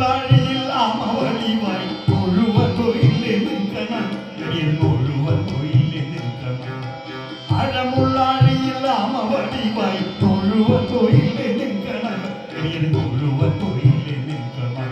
അഴമുള്ളാഴിയിൽ ആമവടിവായി മുഴുവൻ തൊഴിലെ നിൽക്കണം മുഴുവൻ തൊഴിലെ നിൽക്കണം അഴമുള്ളാഴിയിൽ ആമവടിവായി മുഴുവൻ തൊഴിലെ നിൽക്കണം മുഴുവൻ തൊഴിലെ നിൽക്കണം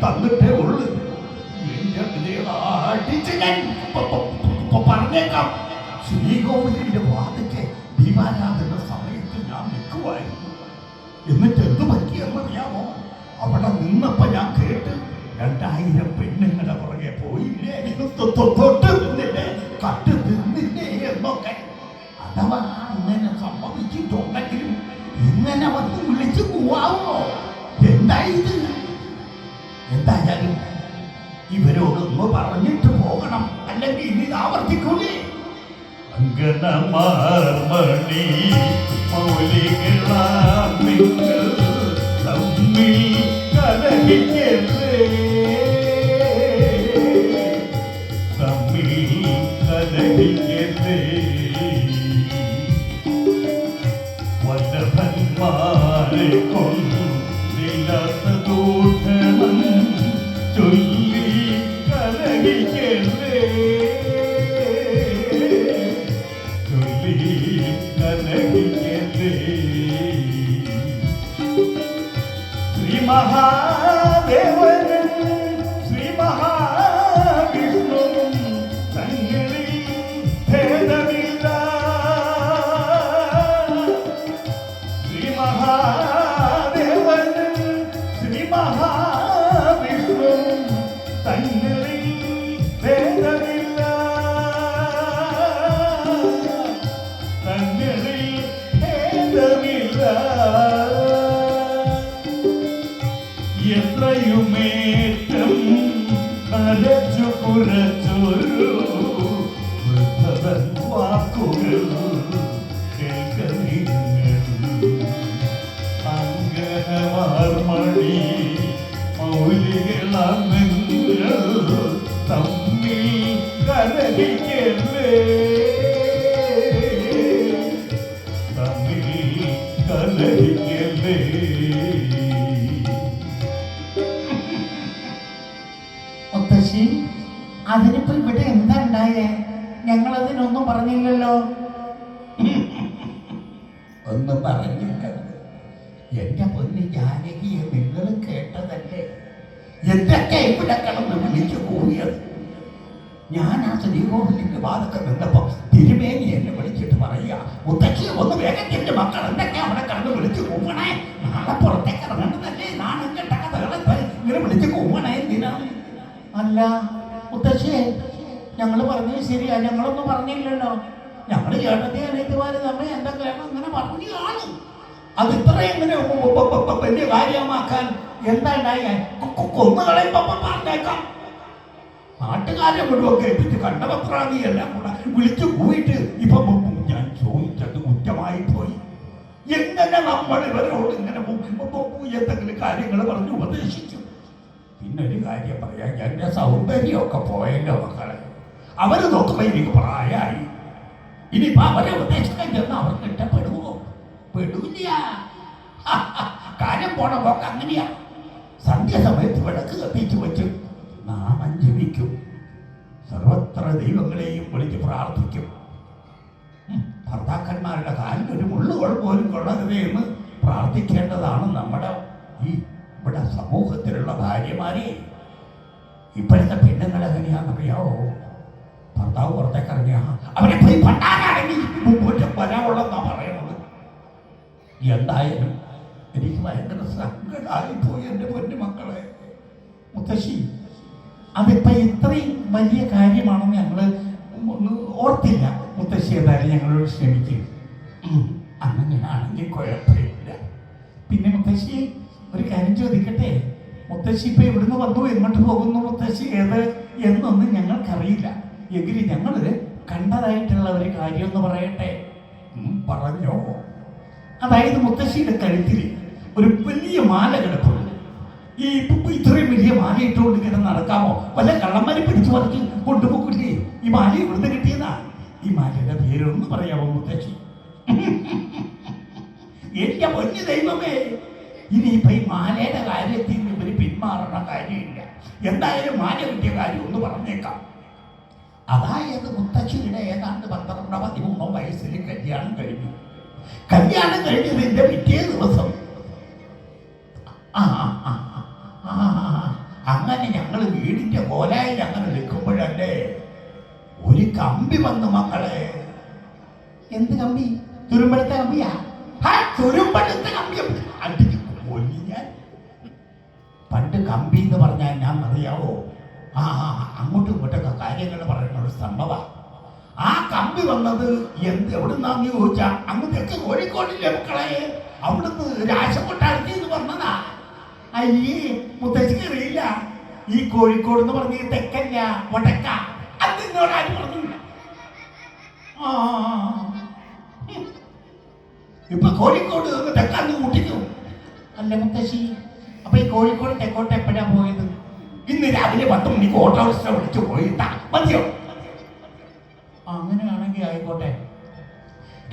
തന്നിട്ടേ ഉള്ളു പറഞ്ഞേക്കാം. ശ്രീകോവിലിന്റെ വാതിക്കെ ദീപാരാധന സമയത്ത് ഞാൻ നിൽക്കുമായിരുന്നു. എന്നിട്ട് എന്ത് പറ്റിയെന്നറിയാമോ? അവിടെ നിന്നപ്പോ ഞാൻ കേട്ട് 2000 പെണ്ണുങ്ങളുടെ പുറകെ പോയില്ലേ, തൊട്ട് നിന്നില്ലേ, കട്ട് തിന്നില്ലേ എന്നൊക്കെ. അഥവാ അങ്ങനെ സംഭവിച്ചിട്ടുണ്ടെങ്കിലും ഇങ്ങനെ വന്ന് വിളിച്ചു പോവാമോ? എന്തായത്? എന്തായാലും ഇവരോടൊന്ന് പറഞ്ഞിട്ട് പോകണം, അല്ലെങ്കിൽ ഇനി ആവർത്തിക്കൂലേ. അങ്കണമാർമണി മൗലികളാം നിങ്ങൾ തമ്മിൽ കലഹിക്കരുതേ, തമ്മിൽ കലഹിക്കരുതേ. വല്ലഭന്മാരെ കൊണ്ടില്ലാത്ത ദൂഷണം ചൊല്ലി കലഹിക്കരുതേ, ചൊല്ലി കലഹിക്കരുതേ. ശ്രീ മഹാദേവനും ശ്രീ മഹാവിഷ്ണുവും തങ്ങളിൽ ഭേദമില്ല. ശ്രീ മഹാദേവനും ശ്രീ മഹാവിഷ്ണുവും തങ്ങളിൽ ഭേദമില്ല, തങ്ങളിൽ ഭേദമില്ല. എത്രയുമേറ്റം നരച്ചു കുറച്ചൊരു വൃദ്ധവൻ വാക്കുകൾ കേൾക്കനിങ്ങൾ. അങ്കണമാർമണി മൗലികളാം നിങ്ങൾ തമ്മിൽ കലഹിക്കരുതേ, തമ്മിൽ കലഹിക്കരുതേ. മുത്തശ്ശി, അതിനിപ്പോ ഇവിടെ എന്താ ഉണ്ടായേ? ഞങ്ങളതിനൊന്നും പറഞ്ഞില്ലല്ലോ. ഒന്നും പറഞ്ഞില്ല. എന്റെ പൊന്ന് ജാനകിയെ നിങ്ങൾ കേട്ടതല്ലേ എന്തൊക്കെ ഇവിടെ കിടന്ന് വിളിച്ചു കൂടിയത്. ഞാൻ ആ ശ്രീകോവിലിന്റെ വാതൊക്കെ നിന്നപ്പോ തിരുമേനി എന്നെ വിളിച്ചിട്ട് പറയാ, മുത്തശ്ശിയെ ഒന്ന് വേഗം എന്റെ മക്കൾ എന്തൊക്കെ അവിടെ കിടന്ന് വിളിച്ചു കൂവണേ, നാളെ പുറത്തേക്ക് ഇറങ്ങേണ്ടതല്ലേ, നാളെ കേട്ട കഥകളെ ഇങ്ങനെ വിളിച്ചു കൂവണേ എന്തിനാണ്? അല്ല മുത്തശ്ശിയെ, ഞങ്ങള് പറഞ്ഞത് ശരിയാ, ഞങ്ങളൊന്നും പറഞ്ഞില്ലല്ലോ. ഞങ്ങള് ചേട്ടത്തി അനിയത്തിമാര് തമ്മിൽ എന്തൊക്കെയാണ് അങ്ങനെ പറഞ്ഞു കാണും. അത് ഇത്ര എങ്ങനെ വലിയ കാര്യമാക്കാൻ എന്താ ഉണ്ടായ? കൊന്നുകളയുമ്പോ പറഞ്ഞേക്കാം. നാട്ടുകാരെ മുഴുവൻ കേൾപ്പിച്ച് കണ്ടപത്രാതി എല്ലാം കൂടെ വിളിച്ചു പോയിട്ട് ഇപ്പൊ ഞാൻ ചോദിച്ചത് കുറ്റമായി പോയി. എങ്ങനെ നമ്മൾ ഇവരോട് ഇങ്ങനെ എന്തെങ്കിലും കാര്യങ്ങൾ പറഞ്ഞ് ഉപദേശിച്ചു? പിന്നൊരു കാര്യം പറയാം, എന്റെ സൗന്ദര്യമൊക്കെ പോയല്ലോ മക്കളെ. അവര് നോക്കുമ്പോ എനിക്ക് പ്രായമായി. ഇനിയിപ്പോ അവരെ ഉപദേശിക്കാൻ ചെന്ന് അവർക്ക് ഇഷ്ടപ്പെടുവോ? പെടൂല. കാര്യം പോണ പോക്ക് അങ്ങനെയാ. സന്ധ്യാസമയത്ത് വിളക്ക് കത്തിച്ചു വെച്ച് നാമം ജപിക്കും, സർവത്ര ദൈവങ്ങളെയും വിളിച്ച് പ്രാർത്ഥിക്കും. ഭർത്താക്കന്മാരുടെ കാലിലൊരു മുള്ളുകൾ പോലും കൊള്ളരുതേ എന്ന് പ്രാർത്ഥിക്കേണ്ടതാണ് നമ്മുടെ ഈ ഇവിടെ സമൂഹത്തിലുള്ള ഭാര്യമാരെ. ഇപ്പോഴത്തെ പെണ്ണുങ്ങൾ എങ്ങനെയാണെന്നറിയാവോ? ഭർത്താവ് പുറത്തേക്ക് ഇറങ്ങിയ അവരെ പോയി പണ്ടാരാണെങ്കിൽ മുമ്പോട്ട് വരാവുള്ളതെന്നാ പറയണത്. എന്തായാലും എനിക്ക് ഭയങ്കര സങ്കടമായിപ്പോയി എൻ്റെ പൊന്നു മക്കളെ. മുത്തശ്ശി, അതിപ്പോ ഇത്രയും വലിയ കാര്യമാണെന്ന് ഞങ്ങള് ഓർത്തില്ല. മുത്തശ്ശി ഏതായാലും ഞങ്ങളോട് ക്ഷമിക്കും. അങ്ങനെയാണെങ്കിൽ കുഴപ്പമില്ല. പിന്നെ മുത്തശ്ശി ഒരു കാര്യം ചോദിക്കട്ടെ, മുത്തശ്ശി ഇപ്പൊ ഇവിടുന്ന് വന്നു എങ്ങോട്ട് പോകുന്നു മുത്തശ്ശി ഏത് എന്നൊന്നും ഞങ്ങൾക്കറിയില്ല. എങ്കിലും ഞങ്ങള് കണ്ടതായിട്ടുള്ള ഒരു കാര്യം ഒന്ന് പറയട്ടെ. പറഞ്ഞോ. അതായത് മുത്തശ്ശിയുടെ കഴുത്തിൽ ഒരു വലിയ മാല കിടപ്പുണ്ട്. ഈ ഇത്രയും വലിയ മാല ഇട്ടുകൊണ്ട് ഇങ്ങനെ നടക്കാമോ? വല്ല കള്ളന്മാരെ പിടിച്ചു പറിച്ച് കൊണ്ടുപോകില്ലേ? ഈ മാല ഇവിടുന്ന് കിട്ടിയതാ. ഈ മാലയുടെ പേരൊന്ന് പറയാമോ മുത്തശ്ശി? എന്റെ പൊന്നു ദൈവമേ, ഇനിയിപ്പൊ ഈ മാലയുടെ കാര്യത്തിൽ ഇവര് പിന്മാറുന്ന കാര്യമില്ല. എന്തായാലും മാല കിട്ടിയ കാര്യം ഒന്ന് പറഞ്ഞേക്കാം. അതായത് മുത്തശ്ശിയുടെ ഏതാണ്ട് 12-13 വയസ്സിൽ കല്യാണം കഴിഞ്ഞു. കല്യാണം കഴിഞ്ഞതിന്റെ പിറ്റേ ദിവസം അങ്ങനെ ഞങ്ങൾ വീടിന്റെ കോലായിൽ അങ്ങനെ നിൽക്കുമ്പോഴല്ലേ ഒരു കമ്പി വന്നു മക്കളെ. എന്ത് കമ്പി? തുരുമ്പെടുത്ത കമ്പിയാ? തുരുമ്പെടുത്ത കമ്പി അടിച്ചു കൊല്ലി ഞാൻ. പണ്ട് കമ്പി എന്ന് പറഞ്ഞാൽ ഞാൻ അറിയാവോ, അങ്ങോട്ടും ഇങ്ങോട്ടൊക്കെ കാര്യങ്ങൾ പറയുന്ന ഒരു സംഭവം. ആ കമ്പി വന്നത് എവിടുന്നാന്ന് ചോദിച്ചാ അങ്ങോട്ടേക്ക് കോഴിക്കോടില്ലേ മക്കളെ, അവിടുന്ന് രാശക്കൊട്ടാരത്തിൽ വന്നതാ. അയ്യേ, മുത്തശ്ശിക്ക് അറിയില്ല. ഈ കോഴിക്കോട് എന്ന് പറഞ്ഞ തെക്കല്ല, വടക്ക. അത് നിന്നോട് ആരും പറഞ്ഞില്ല. ഇപ്പൊ കോഴിക്കോട് തെക്കാന്ന് കൂട്ടിക്കും. അല്ല മുത്തശ്ശി, അപ്പൊ ഈ കോഴിക്കോട് തെക്കോട്ട് എപ്പോഴാ പോയത്? ഇന്ന് രാവിലെ 10 മണിക്ക് ഓട്ടോറിക്ഷ വിളിച്ചു പോയിട്ടാ. മതിയോ? അങ്ങനെയാണെങ്കിൽ ആയിക്കോട്ടെ.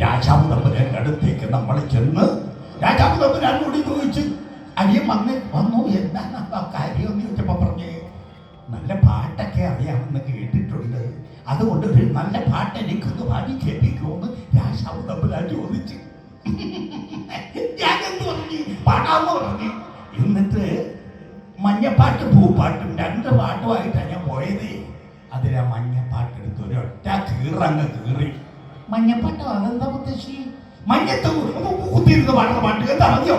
രാജാവ് തമ്പുരാന്റെ അടുത്തേക്ക് നമ്മൾ ചെന്ന് രാജാവ് തമ്പുരാനോട് ചോദിച്ചു, അനിയൻ വന്നു എന്താണ് കാര്യം എന്ന് ചോദിച്ചപ്പോ പറഞ്ഞ്, നല്ല പാട്ടൊക്കെ അറിയാമെന്ന് കേട്ടിട്ടുണ്ട്, അതുകൊണ്ട് ഒരു നല്ല പാട്ട് എനിക്കൊന്ന് പാടി കേൾപ്പിക്കുമെന്ന് രാജാവ് തമ്പുരാൻ ചോദിച്ചു. ഞാനെന്ത് പറഞ്ഞു? പാടാന്ന് പറഞ്ഞു. എന്നിട്ട് മഞ്ഞപ്പാട്ട് പൂപ്പാട്ടും 2 പാട്ടുമായിട്ടാണ് ഞാൻ പോയത്. അതിലാ മഞ്ഞപ്പാട്ടെടുത്ത് ഒരൊറ്റ കീറങ്ങ് കീറി. മഞ്ഞപ്പാട്ടോ? അതെന്താ മുത്തശ്ശി? മഞ്ഞത്ത് കുത്തിയിരുന്ന് പാടുന്ന പാട്ട് എന്താ മതിയോ?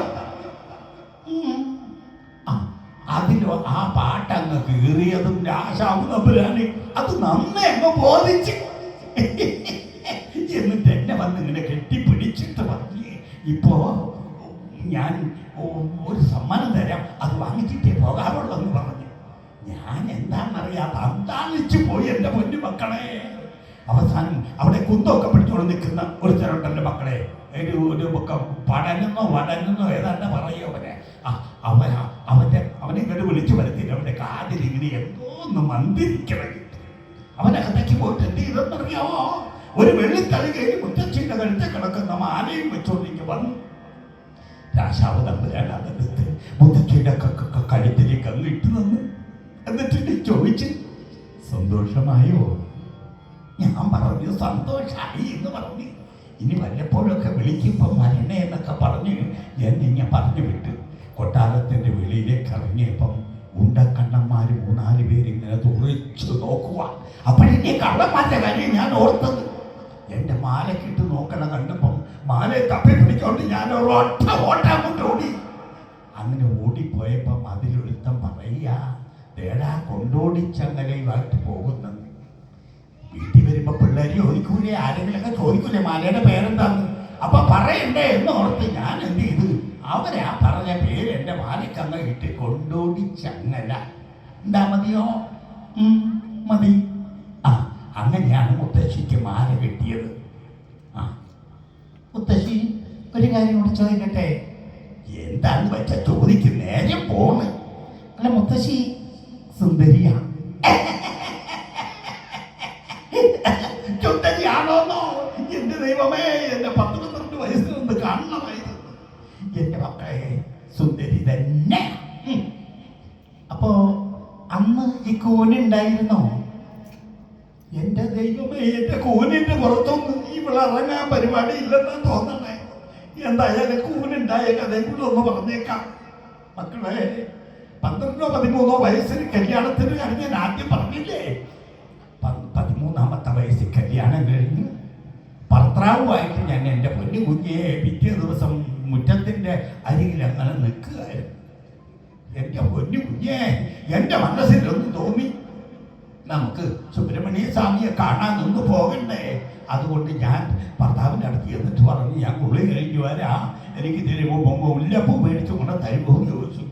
അതിലോ ആ പാട്ടങ്ങ് കീറിയതും രാജാവ് തമ്പുരാന് അത് നന്നേ അങ്ങ് ബോധിച്ച്. എന്നിട്ട് എന്നെ വന്ന് ഇങ്ങനെ കെട്ടിപ്പിടിച്ചിട്ട് പറഞ്ഞ്, ഇപ്പോ ഞാൻ ഒരു സമ്മാനം തരാം, അത് വാങ്ങിച്ചിട്ടേ പോകാറുള്ളെന്ന് പറഞ്ഞു. ഞാൻ എന്താണെന്നറിയാത്ത അന്താളിച്ചു പോയി എൻ്റെ പൊന്നു മക്കളെ. അവസാനം അവിടെ കുന്തൊക്കെ പിടിച്ചോണ്ട് നിൽക്കുന്ന ഒരു ചെറുട്ടൻ്റെ മക്കളെ, ഒരു പഠനെന്നോ ഏതാണ്ട് പറയും അവനെ. അവനെ ഇങ്ങോട്ട് വിളിച്ചു വരുത്തില്ല. അവൻ്റെ കാതിൽ ഇങ്ങനെ എന്തോന്ന് മന്ദിരിക്കണം. അവനകത്തേക്ക് പോയിട്ട് എന്ത് ചെയ്തെന്നറിയാമോ? ഒരു വെള്ളിത്തളികയിൽ മുത്തച്ഛൻ്റെ കഴുത്തെ കിടക്കുന്ന മാലയും വെച്ചോണ്ടിരിക്കും വന്നു. രാജാവ് തമ്പുരാൻ അതെടുത്ത് മുത്തച്ഛയുടെ കഴുത്തിലേക്ക് അങ്ങ് ഇട്ട് തന്നു. എന്നിട്ട് ചോദിച്ച്, സന്തോഷമായോ? ഞാൻ പറഞ്ഞു സന്തോഷമായി എന്ന് പറഞ്ഞു. ഇനി വല്ലപ്പോഴൊക്കെ വിളിക്കുമ്പോൾ വരണേ എന്നൊക്കെ പറഞ്ഞ് എന്നെ പറഞ്ഞു വിട്ടു. കൊട്ടാരത്തിൻ്റെ വെളിയിലേക്ക് ഇറങ്ങിയപ്പം ഉണ്ടക്കണ്ണന്മാർ 3-4 പേര് ഇങ്ങനെ തുറിച്ചു നോക്കുക. അപ്പോഴേ കള്ളന്മാരുടെ കാര്യം ഞാൻ ഓർത്തത്. എൻ്റെ മാലക്കിട്ട് നോക്കണ കണ്ടപ്പം മാലയെ തപ്പി പിടിച്ചോണ്ട് ഞാൻ ഒരൊറ്റ ഓട്ടാങ്ങോട്ട് ഓടി. അങ്ങനെ ഓടിപ്പോയപ്പം അതിലൊരുത്തം പറയുക, തേടാ കൊണ്ടോടിച്ചങ്ങലയുമായിട്ട് പോകുന്നത്. വീട്ടിൽ വരുമ്പോ പിള്ളേർ ചോദിക്കൂലേ, ആരെങ്കിലൊക്കെ ചോദിക്കൂലേ മാലയുടെ പേരെന്താന്ന്? അപ്പൊ പറയണ്ടേ എന്ന് ഓർത്ത് ഞാൻ എന്ത് ചെയ്തു, അവരെ ആ പറഞ്ഞ പേര് എൻ്റെ മാലക്കങ്ങ ഇട്ട് കൊണ്ടോടിച്ചങ്ങല. എന്താ മതിയോ? മതി. അങ്ങനെയാണ് മുത്തശ്ശിക്ക് മാല കിട്ടിയത്. മുത്തശ്ശി ഒരു കാര്യം കൂടി ചോദിക്കട്ടെ? എന്താന്ന് വെച്ചാ ചോദിക്കും, നേരം പോണ്. അല്ല മുത്തശ്ശി സുന്ദരിയാ? ചുണ്ടരിയാണോന്നോ? എന്റെ ദൈവമേ, എന്റെ 12 വയസ്സിൽ നിന്ന് കാണണമായിരുന്നു. എന്റെ മക്കളെ സുന്ദരി തന്നെ. അപ്പോ അന്ന് ഈ കൂനുണ്ടായിരുന്നോ? എന്റെ ദൈവമേ, എന്റെ കൂനിന്റെ പുറത്തൊന്നും ഇവളിറങ്ങാൻ പരിപാടി ഇല്ലെന്നാ തോന്നണേ. എന്തായാലും കൂനുണ്ടായ കഥയും കൂടെ ഒന്ന് പറഞ്ഞേക്കാം. മക്കളെ, 12-13 വയസ്സിൽ കല്യാണത്തിന് കഴിഞ്ഞ് ഞാൻ ആദ്യം പറഞ്ഞില്ലേ, 13ാമത്തെ വയസ്സിൽ കല്യാണം കഴിഞ്ഞ് ഭർത്താവുമായിട്ട് ഞാൻ എൻ്റെ പൊന്നു കുഞ്ഞെ പിറ്റേ ദിവസം മുറ്റത്തിൻ്റെ അരികിൽ അങ്ങനെ നിൽക്കുകയായിരുന്നു. എൻ്റെ പൊന്നു കുഞ്ഞെ, എൻ്റെ മനസ്സിലൊന്ന് തോന്നി, നമുക്ക് സുബ്രഹ്മണ്യ സ്വാമിയെ കാണാൻ നിന്ന് പോകണ്ടേ? അതുകൊണ്ട് ഞാൻ ഭർത്താവിൻ്റെ അടുത്ത് എന്നിട്ട് പറഞ്ഞു, ഞാൻ കുളി കഴിഞ്ഞു വരാം, എനിക്ക് തരുമ്പോൾ മുല്ലപ്പൂ മേടിച്ചു കൊണ്ട് തരുമോ എന്ന് ചോദിച്ചു.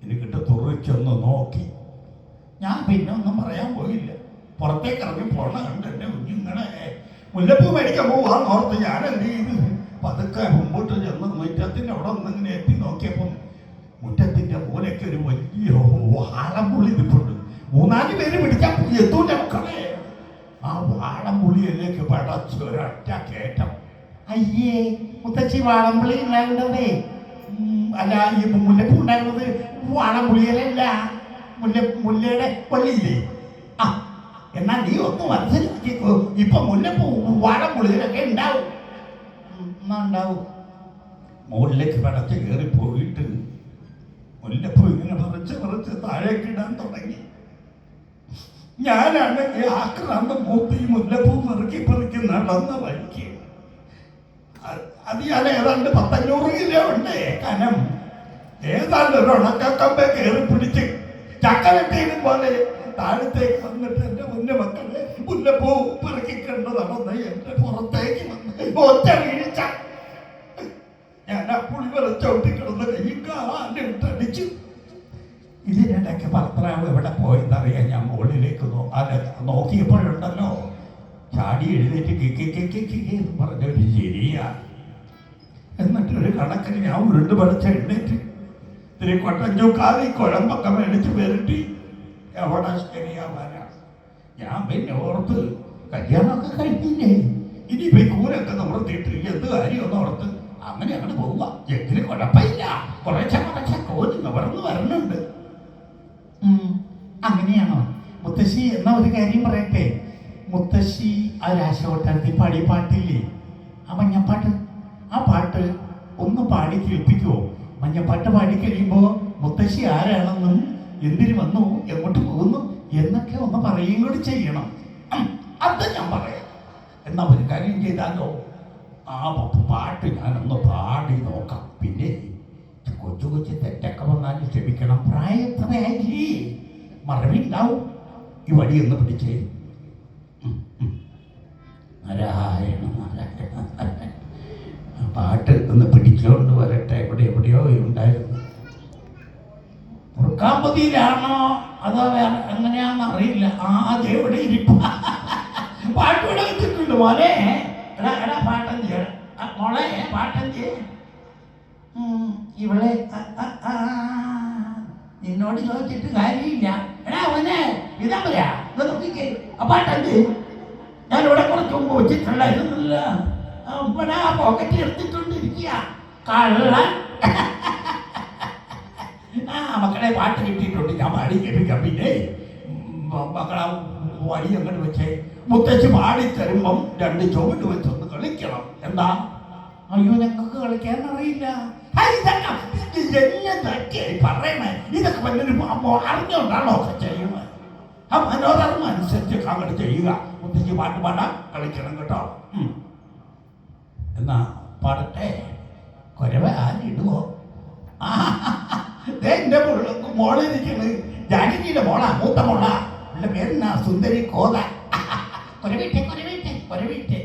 എനിക്കിട്ട് തുറച്ചൊന്ന് നോക്കി. ഞാൻ പിന്നെ ഒന്നും പറയാൻ പോയില്ല. പുറത്തേക്ക് ഇറങ്ങി പോണ കണ്ട് എൻ്റെ കുഞ്ഞുങ്ങളെ മുല്ലപ്പൂ മേടിക്കാൻ പോവാന്ന് ഓർത്ത് ഞാൻ എന്ത് ചെയ്തു, പതുക്കെ മുമ്പോട്ട് ചെന്ന് മുറ്റത്തിൻ്റെ അവിടെ ഒന്നിങ്ങനെ എത്തി നോക്കിയപ്പം മുറ്റത്തിൻ്റെ മൂലയ്ക്ക് ഒരു വലിയ വാളംപുള്ളി നിൽപ്പുണ്ട്. 3-4 പേര് പിടിക്കാൻ എത്തൂൻ്റെ മക്കളെ. ആ വാളംപുള്ളിയിലേക്ക് പടച്ച് ഒരൊറ്റ കയറ്റം. അയ്യേ, മുത്തച്ഛി വാളംപുള്ളി ഉണ്ടായിരുന്നതേ അല്ല, ഈ മുല്ലപ്പൂ ഉണ്ടായിരുന്നത് വാളംപുള്ളിയിലല്ല, മുല്ലയുടെ പള്ളിയില്ലേ. ആ, എന്നാൽ നീ ഒന്ന് മനസ്സിലാക്കിക്കോ, ഇപ്പൊ മുല്ലപ്പൂ വാളംപുള്ളിയിലൊക്കെ ഉണ്ടാവും. ഉണ്ടാവും. മുകളിലേക്ക് പടച്ച് കയറി പോയിട്ട് മുല്ലപ്പൂ ഇങ്ങനെ പറിച്ച് താഴേക്കിടാൻ തുടങ്ങി. ഞാനാണെങ്കിൽ ആക്രാന്തം മൂത്ത് ഈ മുല്ലപ്പൂ പെറുക്കി നടന്ന വഴിക്ക് അത് ഞാൻ ഏതാണ്ട് 100-500 കിലോ ഉണ്ട് കനം. ഏതാണ്ട് ഒരു ഉണക്കക്കമ്പെ കയറി പിടിച്ച് ചക്കരട്ടീനും പോലെ താഴത്തേക്ക് വന്നിട്ട് എൻ്റെ മുന്നേ മക്കളെ മുല്ലപ്പൂ പെറുക്കിക്കൊണ്ട് നടന്ന് എൻ്റെ പുറത്തേക്ക് വന്ന് ഒറ്റ വീഴ്ച. ഞാൻ ആ പുളി ചവിട്ടിക്കിടന്ന് കൈയും കാലിട്ടടിച്ചു. ഇതിനിടയ്ക്ക് ഭർത്താവ് എവിടെ പോയെന്നറിയാൻ ഞാൻ മുകളിലേക്ക് നോക്കിയപ്പോഴുണ്ടല്ലോ, ചാടി എഴുന്നേറ്റ് കിക്കി പറഞ്ഞൊരു ശരിയാ. എന്നിട്ടൊരു കണക്കിന് ഞാൻ ഉരുണ്ട് പറിച്ച് എഴുന്നേറ്റ് ഇത്തിരി കൊട്ടഞ്ചൂക്കാതി കുഴമ്പൊക്കെ മേടിച്ച് വരട്ടി എവിടെ ശരിയാവാനാ. ഞാൻ പിന്നെ ഓർത്ത് കല്യാണമൊക്കെ കഴിഞ്ഞില്ലേ, ഇനിയിപ്പോ കൂരൊക്കെ നിവർത്തിയിട്ട് എന്ത് കാര്യമൊന്നും ഓർത്ത് അങ്ങനെ അങ്ങോട്ട് പോവുക. എങ്കിലും കുഴപ്പമില്ല, കുറച്ച കോരി നിവർന്ന് വരണുണ്ട്. അങ്ങനെയാണോ മുത്തശ്ശി? എന്നാ ഒരു കാര്യം പറയട്ടെ, മുത്തശ്ശി ആ രാശവട്ടത്തിൽ പാടിയ പാട്ടില്ലേ, ആ മഞ്ഞപ്പാട്ട്, ആ പാട്ട് ഒന്ന് പാടി കേൾപ്പിക്കുമോ? മഞ്ഞപ്പാട്ട് പാടി കഴിയുമ്പോൾ മുത്തശ്ശി ആരാണെന്നും എന്തിനു വന്നു എങ്ങോട്ട് പോകുന്നു എന്നൊക്കെ ഒന്ന് പറയുകയും കൂടി ചെയ്യണം. അത് ഞാൻ പറയാം. എന്നാ ഒരു കാര്യം ചെയ്താലോ, ആ പാട്ട് ഞാനൊന്ന് പാടി നോക്കാം. പിന്നെ കൊച്ചു തെറ്റൊക്കെ വന്നാലും ക്ഷമിക്കണം, പ്രായത്രയായി മറവിണ്ടാവും. ഈ വടിയൊന്ന് പിടിച്ചേ. നാരായണ നാരായണ. പാട്ട് ഒന്ന് പിടിച്ചോണ്ട് വരട്ടെ. എവിടെയോ ഉണ്ടായിരുന്നു. മുറുക്കാമ്പതിയിലാണോ അതോ വേറെ എങ്ങനെയാണെന്ന് അറിയില്ല. എവിടെ ഇരിപ്പ പാട്ട് ഇവിടെ വെച്ചിട്ടുണ്ട് മോനെ. എടാ പാട്ടഞ്ച് മോളെ, പാട്ടഞ്ച് ഇവിടെ നിന്നോട് ചോദിച്ചിട്ട് കാര്യമില്ല. എടാ അവനെ ഇതാ പറയാ, ഇത് നോക്കിക്കേ, ആ പാട്ടഞ്ച് ഞാനിവിടെ കുറച്ച് മുമ്പ് വെച്ചിട്ടുണ്ടായിരുന്നില്ല. ഇവിടെ ആ പോക്കറ്റ് എടുത്തിട്ടുണ്ടിരിക്കുക കള്ളൻ. മക്കളെ പാട്ട് കിട്ടിയിട്ടുണ്ട്, ഞാൻ പാടി കേൾപ്പിക്കാം. പിന്നെ മക്കളെ വഴി അങ്ങോട്ട് വെച്ചേ, മുത്തച്ഛി പാടി തരുമ്പം 2 ചുവട് വെച്ചൊന്ന് കളിക്കണം. എന്താ? അയ്യോ, ഞങ്ങൾക്ക് കളിക്കാൻ അറിയില്ല. പറയണേ, ഇതൊക്കെ വലിയൊരു അറിഞ്ഞോണ്ടാണോ ഒക്കെ ചെയ്യുന്നത്? ആ മനോധർമ്മം അനുസരിച്ച് അങ്ങോട്ട് ചെയ്യുക. മുത്തച്ഛി പാട്ട് പാടാം, കളിക്കണം കേട്ടോ. എന്നാ പാടട്ടെ. കുരവ ആരിടുവോ? എന്റെ മോളിരിക്കുന്നത് ജാനകിയുടെ മോളാ, മൂത്ത മോളാ. എന്റെ പേരെന്നാ സുന്ദരി കോത. കുരവിട്ടെ കുരവിട്ടെ കുരവിട്ടെ.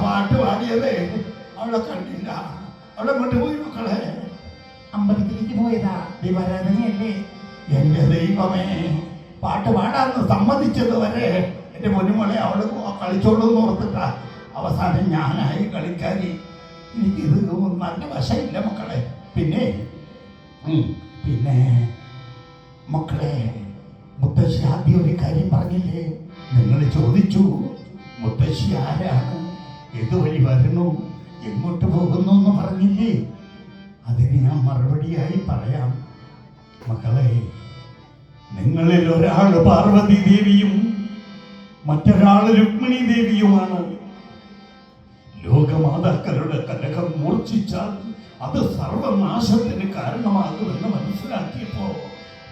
പാട്ട് പാടിയതേ അവളെ കണ്ടില്ല. അവളെ കൊണ്ട് പോയി മക്കളെ. പോയതാ ദിവരാധനയല്ലേ. എന്റെ ദൈവമേ, പാട്ട് പാടാന്ന് സമ്മതിച്ചത് വരെ എന്റെ പൊന്നുമോളെ അവള് കളിച്ചോളൂ എന്ന് ഓർത്തിട്ടാ അവസാനം ഞാനായി കളിക്കാരി. എനിക്കിത് നല്ല വശമില്ല മക്കളെ. പിന്നെ പിന്നെ മക്കളെ, മുത്തശ്ശി ആദ്യം ഒരു കാര്യം പറഞ്ഞില്ലേ? നിങ്ങൾ ചോദിച്ചു മുത്തശ്ശി ആരാണ്, ഇതുവഴി വരുന്നു, എങ്ങോട്ട് പോകുന്നു എന്ന് പറഞ്ഞില്ലേ? അതിന് ഞാൻ മറുപടിയായി പറയാം. മക്കളെ, നിങ്ങളിൽ ഒരാൾ പാർവതി ദേവിയും മറ്റൊരാൾ രുക്മിണി ദേവിയുമാണ്. ലോകമാതാക്കളുടെ കലഹം മൂർച്ഛിച്ചാൽ അത് സർവനാശത്തിന് കാരണമാകുമെന്ന് മനസ്സിലാക്കിയപ്പോ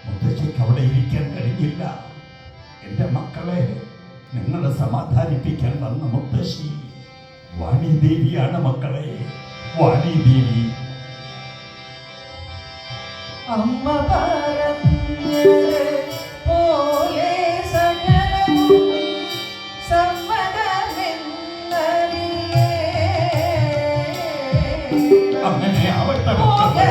മുത്തശ്ശിക്ക് അവിടെ ഇരിക്കാൻ കഴിഞ്ഞില്ല. എൻ്റെ മക്കളെ, നിങ്ങളെ സമാധാനിപ്പിക്കാൻ വന്ന മുത്തശ്ശി വാണി ദേവിയാണ് മക്കളെ, വാണി ദേവി. അമ്മ പറഞ്ഞത് പോലെ സകലവും സമ്മതമെന്നറിയേ. അങ്ങനെ ആവട്ടെ മക്കളെ.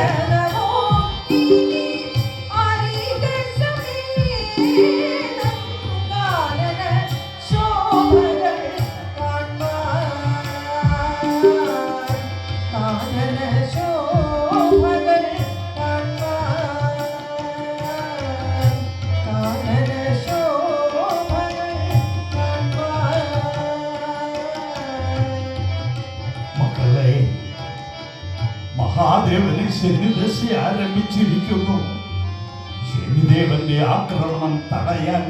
മക്കളെ, മഹാദേവന് ശനിദശ ആരംഭിച്ചിരിക്കുന്നു. ശനിദേവന്റെ ആക്രമണം തടയാൻ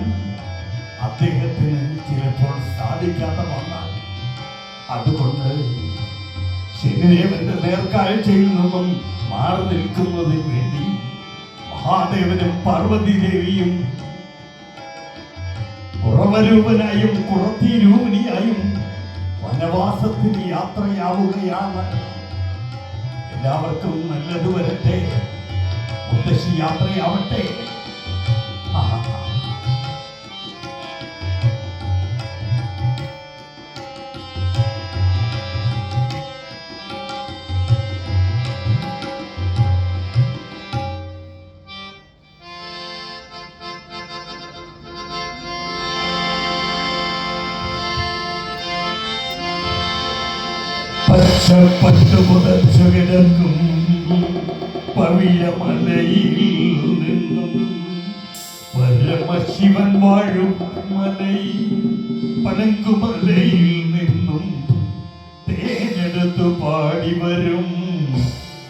അദ്ദേഹത്തിന് ചിലപ്പോൾ സാധിക്കാതെ വന്നാൽ, അതുകൊണ്ട് ശനിദേവന്റെ നേർക്കാഴ്ചയിൽ നിന്നും മാറി നിൽക്കുന്നതിന് വേണ്ടി മഹാദേവനും പാർവതി ദേവിയും കുറവരൂപനായും കുറത്തിരൂപനിയായും വനവാസത്തിന് യാത്രയാവുകയാണ്. എല്ലാവർക്കും നല്ലത് വരട്ടെ. മുത്തശ്ശി യാത്രയാവട്ടെ. പച്ചപ്പട്ട് പുതച്ചു കിടക്കും പവിഴമലയിൽ നിന്നും പരമശിവൻ വാഴും മലയിൽ പനങ്കുമലയിൽ നിന്നും തേനെടുത്തു പാടി വരും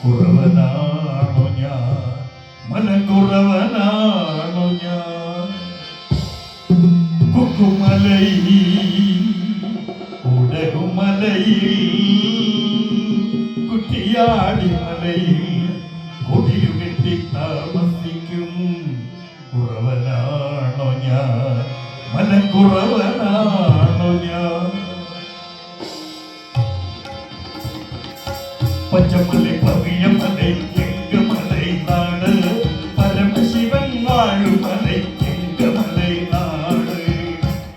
കുറവനാണു ഞാൻ, മലകുറവനാണു ഞാൻ. കുക്കുമലയിൽ ഉടകുമലയിൽ കുട്ടിയാടിമലയിൽ കൊടിയുകെട്ടി താമസിക്കും കുറവനാണോ ഞാൻ, മലക്കുറവനാണോ ഞാൻ. പച്ചമലൈ പവിഴമലൈ എങ്കമലൈ നാട് പരമശിവൻ വാഴുമലൈ എങ്കമലൈ നാട്.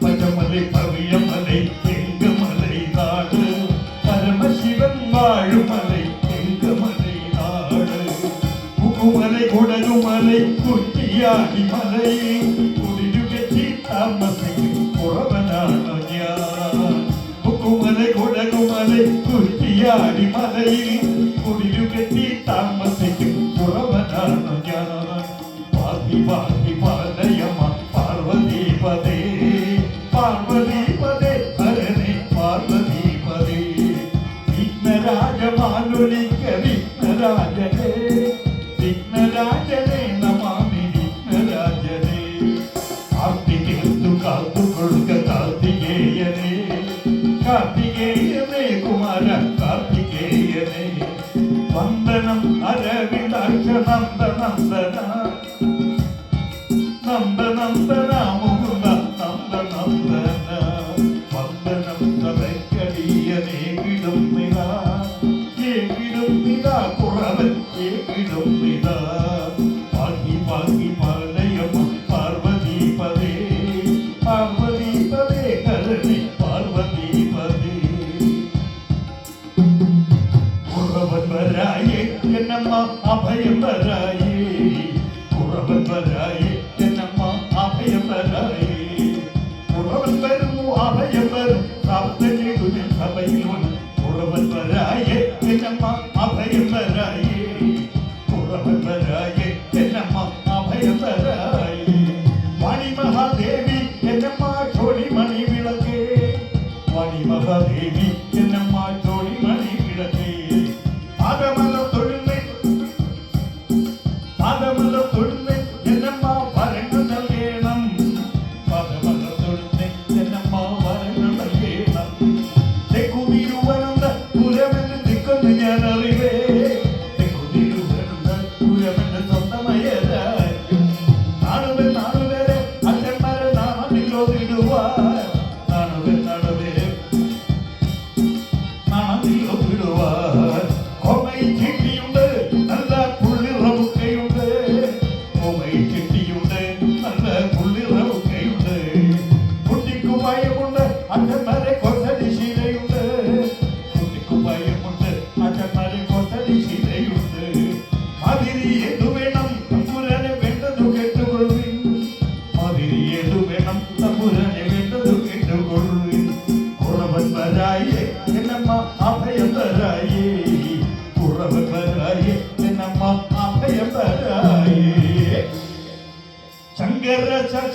പച്ചമലൈ പവിഴമലൈ എങ്കമലൈ നാട് പരമശിവൻ വാഴുമലൈ എങ്കമലൈ നാട്. കുക്കുമലൈ കുടകുമലൈ കുട്ടിയാടിമലയിൽ കുടിലുകെട്ടി താമസിക്കും കുറവനാണോ ഞാൻ. കുക്കുമലൈ കുടകുമലൈ കുട്ടിയാടിമലയിൽ കുടിലുകെട്ടി താമസിക്കും കുറവനാണോ ഞാൻ. പാതി പാതി പാലയമ്മ പാർവതീപദേ, പാർവതീപദേ ഹരനെ പാർവതീപദേ. വിഘ്നരാജമാനുലിക്ക വിഘ്നരാജനേ, വിഘ്നരാജനേ നമാമി വിഘ്നരാജനേ. കാർത്തികേയത്തു കാത്തുകൊള്ളുക കാർത്തികേയനേ, കാർത്തികേയനേ കുമാര കാർത്തികേയനേ. വന്ദനം അരവിന്ദാക്ഷ നന്ദനന്ദന, നന്ദനന്ദന മുകുന്ദ നന്ദനന്ദന. വന്ദനം തലക്കടിയനേ കിടുന്നിതാ, ഏകിടുന്നിതാ കുറവൻ ഏകിടുന്നിതാ. പാകി പാകി പാലയമ്മ പാർവതീപദേ, പാർവതീപദേ കരണേ പാർവതീപദേ. കുറവൻ വരായേ എന്നമ്മ അഭയം വരായേ,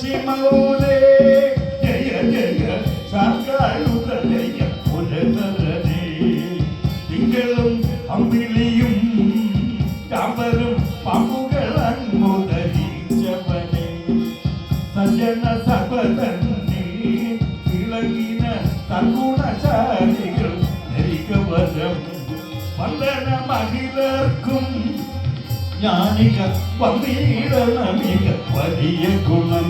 ശിമൗലേ ജയ ജയ ശാഖായുതലയ പുരതരനേ തിങ്കളും അമ്പിളിയും ചാമ്പലും പാമ്പുകളങ്ങുതരിച്ചവനേ സജ്ജന സപതന്നേ തിളങ്ങിന സഗുണശാലികൾ ധരിക്കവരം വന്ദന മഹിളർക്കും ജ്ഞാനിക വന്ദീടനമിക വലിയ ഗുണം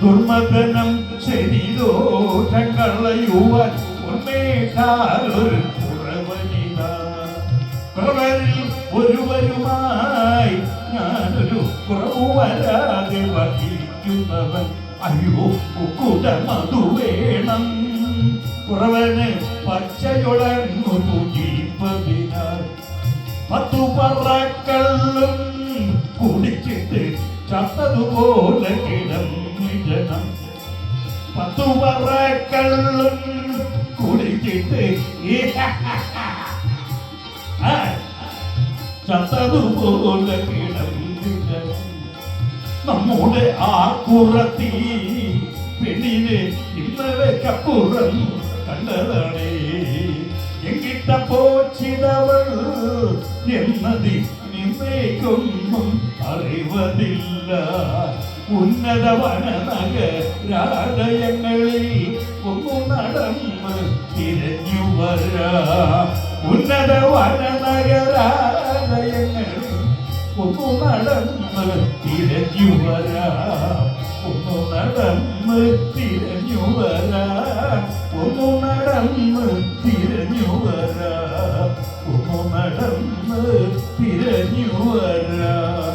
ദുർമദനം ശരീരോധം കളയുവാൻ ഉന്മേഷാലൊരു കുറവനിത കുറവരിൽ ഒരുവരുമായി ഞാനൊരു കുറവ് വരാതെ വഹിക്കുന്നവൻ അയ്യോ കുടമതു വേണം കുറവന് പച്ചയുളങ്ങു പൂജിപ്പതിനാൽ 10 പറക്കള്ളും കുടിച്ചിട്ട് ചത്തതുപോലെ കിടന്നിടണം 10 പറക്കള്ളും കുടിച്ചിട്ട് ചത്തതുപോലെ കിടന്നിടണം നമ്മുടെ ആ കുറത്തി പെണ്ണിനെ ഇന്നലെക്കപ്പുറം കണ്ടതാണേ എങ്കിട്ട പോച്ചിതവൾ എന്നതി നിന്നേക്കൊന്നും അറിവതില്ല ഉന്നത വനനഗരാലയങ്ങളിൽ ഒന്നു നടന്ന് തിരഞ്ഞു വരാം ഉന്നത വനനഗരാലയങ്ങളിൽ ഒന്നു നടന്ന് തിരഞ്ഞു വരാം ഒന്നു നടന്ന് തിരഞ്ഞു വരാം ഒന്നു നടന്ന് തിരഞ്ഞു വരാം ഒന്നു നടന്ന് തിരഞ്ഞു വരാം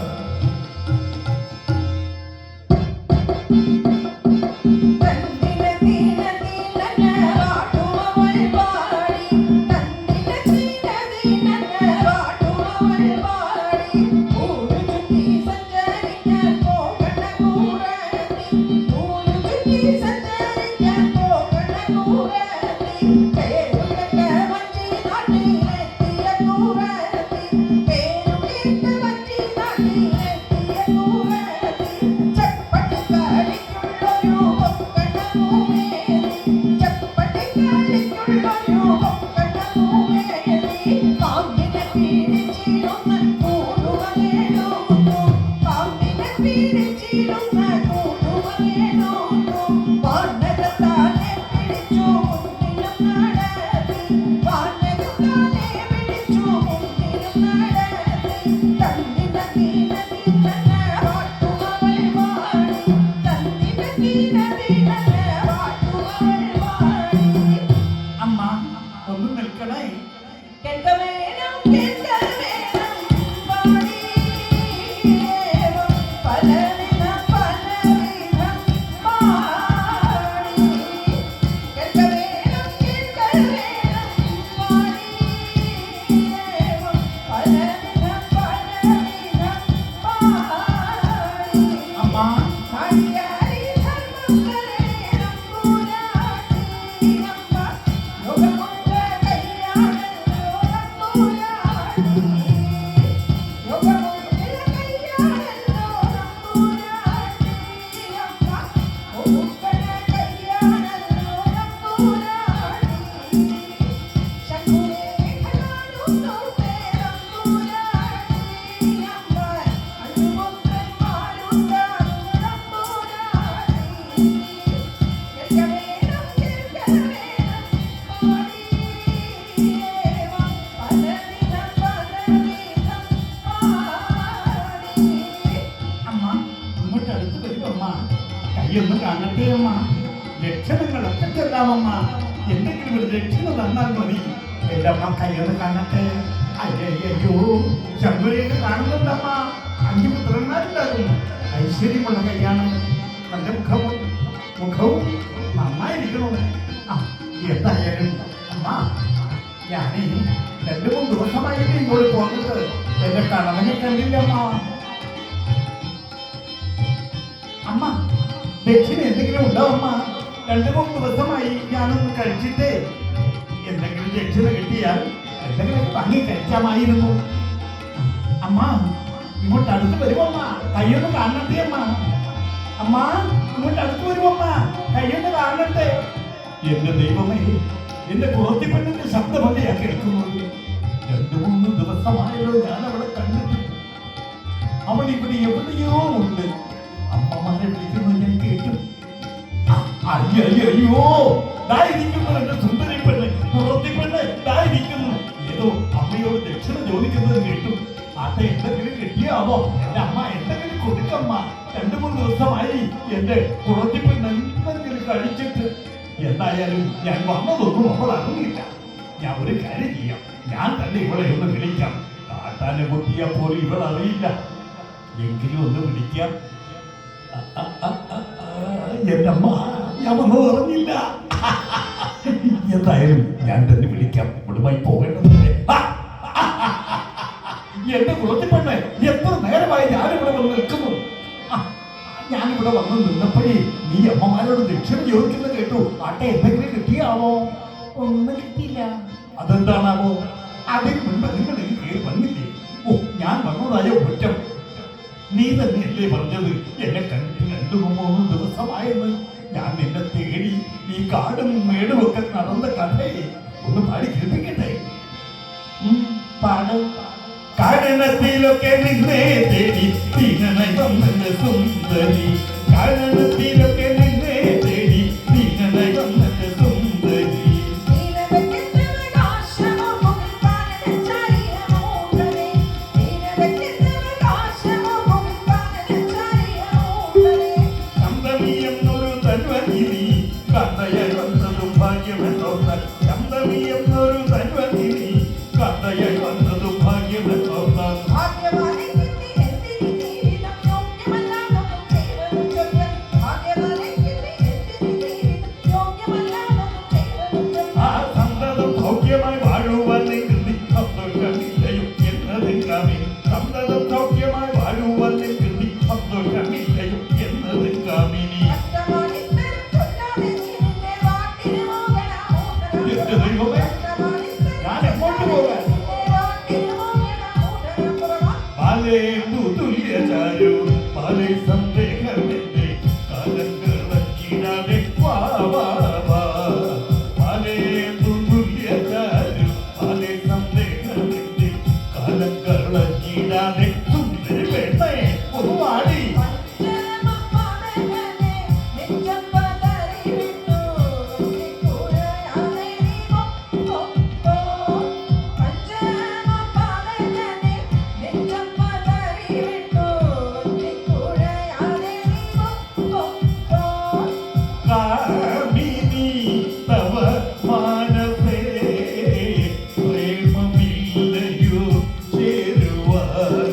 കൈയൊന്ന് കാണട്ടെ അമ്മ ലക്ഷണങ്ങളൊക്കെ ചെല്ലാമമ്മ എന്തെങ്കിലും ഒരു ലക്ഷണ തന്നാൽ മതി എന്റെ അമ്മ കൈയൊന്ന് കാണട്ടെ അയ്യോ ശങ്കുരയൊക്കെ കാണുന്നുണ്ടമ്മ 5 പുത്രന്മാരുണ്ടാകും ഐശ്വര്യമുള്ള കൈയാണ് നല്ല മുഖവും നന്നായിരിക്കണം എന്തായാലും അമ്മ ഞാനേ 2-3 ദിവസമായിട്ട് ഇങ്ങോട്ട് പോകുന്നത് എന്റെ കണവനെ കണ്ടില്ല അമ്മ ദക്ഷിണ എന്തെങ്കിലും ഉണ്ടോ അമ്മ 2-3 ദിവസമായി ഞാനൊന്ന് കഴിച്ചിട്ട് എന്തെങ്കിലും ദക്ഷിണ കിട്ടിയാൽ എന്തെങ്കിലും വാങ്ങി കഴിക്കാമായിരുന്നു അമ്മ ഇങ്ങോട്ട് അടുത്ത് വരുമോ അമ്മ കയ്യൊന്ന് കാണട്ടെ അമ്മ അമ്മ ഇങ്ങോട്ട് അടുത്ത് വരും അമ്മ, കയ്യൊന്ന് കാണട്ടെ. എന്റെ ദൈവമേ, എന്റെ കുറത്തിപ്പെണ്ണിന്റെ ശബ്ദമല്ലേ ഞാൻ കേൾക്കുന്നത്? 2-3 ദിവസമായല്ലോ ഞാൻ അവളെ കണ്ടിട്ട്. അവൾ ഇവിടെ എവിടെയോ ഉണ്ട്. അമ്മമാരെ വിളിക്കുന്നത് ഞാൻ കേട്ടു. അയ്യോ, ഇരിക്കുന്നു എന്റെ സുന്ദരി പെണ്ണ്, കുറത്തിപ്പെണ്ണ് ഇരിക്കുന്നു. ഏതോ അമ്മയോട് ദക്ഷിണ ചോദിക്കുന്നത് കേട്ടു. ആട്ടെ, എന്തെങ്കിലും കിട്ടിയാവോ? എന്റെ അമ്മ എന്തെങ്കിലും കൊടുക്കമ്മ. 2-3 ദിവസമായി എന്റെ കുറത്തിപ്പെണ്ണ് എന്തെങ്കിലും കഴിച്ചിട്ട്. എന്തായാലും ഞാൻ വന്നതൊന്നും അവൾ അറിഞ്ഞില്ല. ഞാൻ ഒരു കാര്യം ചെയ്യാം, ഞാൻ തന്നെ ഇവളെ ഒന്ന് വിളിക്കാം. കാട്ടാനെ കൊത്തിയാ പോലും ഇവൾ അറിയില്ല. എങ്കിലും ഒന്ന് വിളിക്കാം. എന്റെ അമ്മ, ഞാൻ വന്നത് അറിഞ്ഞില്ല. എന്തായാലും ഞാൻ തന്നെ വിളിക്കാം. ഇവിടുമായി പോകേണ്ടതല്ലേ? എന്റെ കുളത്തിപ്പെണ്ണ്, എത്ര നേരമായി ഞാനിവിടെ വന്ന് നിൽക്കുന്നു. ഞാനിവിടെ വന്ന് നിന്നപ്പോഴേ നീ അമ്മമാരോട് ദക്ഷിണ ചോദിക്കുന്നത് കേട്ടു. ആട്ടെ, എന്തെങ്കിലും കിട്ടിയാവോ? ഒന്നും കിട്ടിയില്ല. അതെന്താണാവോ? അതിന് മുൻപ് നിങ്ങൾ ഈ കയറി വന്നില്ലേ? ഓ, ഞാൻ വന്നതായ കുറ്റം. നീ തന്നെയല്ലേ പറഞ്ഞത് എന്നെ കണ്ടിട്ട് 2-3 ദിവസമായെന്ന്? ഞാൻ നിന്നെ തേടി ഈ കാടും മേടും ഒക്കെ നടന്ന കഥയെ ഒന്ന് പാടി കേൾപ്പിക്കട്ടെ. പാട്. കാരണത്തിലൊക്കെ നിന്നെ തേടി ദീനനായി വന്നത് സുന്ദരി. കാരണത്തിലൊക്കെ നിന്നെ തേടി ദീനനായി വന്നത് സുന്ദരി. ചന്ദമി എന്നൊരു തന്വനിധി കഥയായി വന്നതും ഭാഗ്യമെന്നോർത്താൽ. ചന്ദമി എന്നൊരു തന്വനിധി കഥയായി വന്നതും ഭാഗ്യമെന്നോർത്താൽ. ആ സന്തതം സൗഖ്യമായി വാഴുവാൻ കൃതി സന്തോഷമില്ലയും എന്നതെങ്കാമി. സന്തതം സൗഖ്യമായി വാഴുവാൻ കൃതി സന്തോഷമില്ലയും എന്നതെങ്കാമിനി. എന്റെ ദൈവമേ, ഞാൻ എങ്ങോട്ട് പോകാൻ? പാലേന്ദു തുല്യചാരു പാലേ സന്ദേഹമെന്റെ കാലങ്ങളെ വാ വാ വാ. പാലേന്ദു തുല്യചാരു പാലേ സന്ദേഹമെന്റെ കാലങ്ങളെ സുന്ദരി പെണ്ണേ ഒന്ന് പാടി. കാമിനി തവ മാനസേ പ്രേമമില്ലയോ ചേരുവാൻ.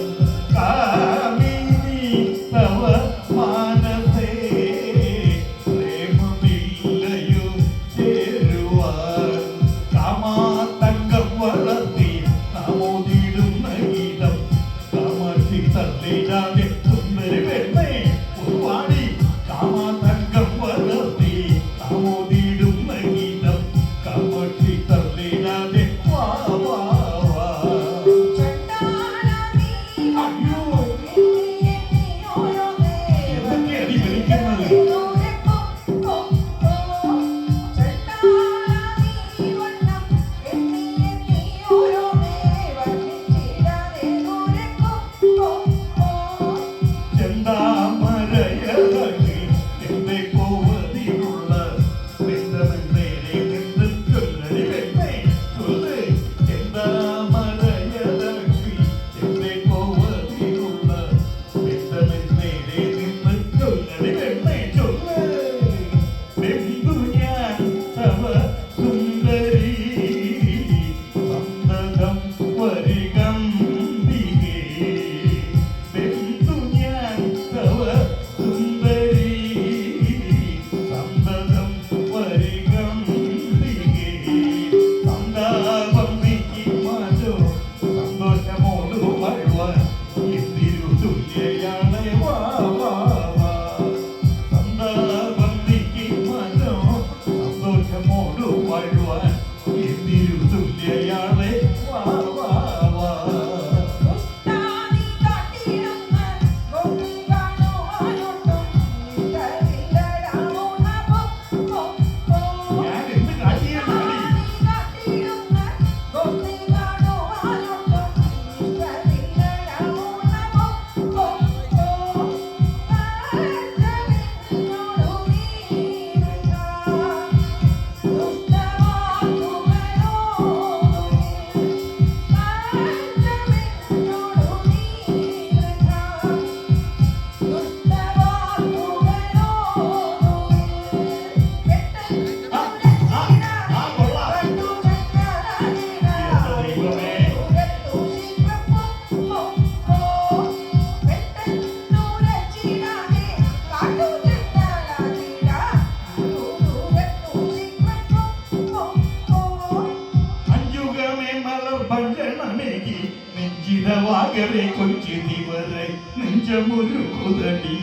വാകരെ കൊഞ്ചിതി വരെ നെഞ്ചമൊരു കുതടി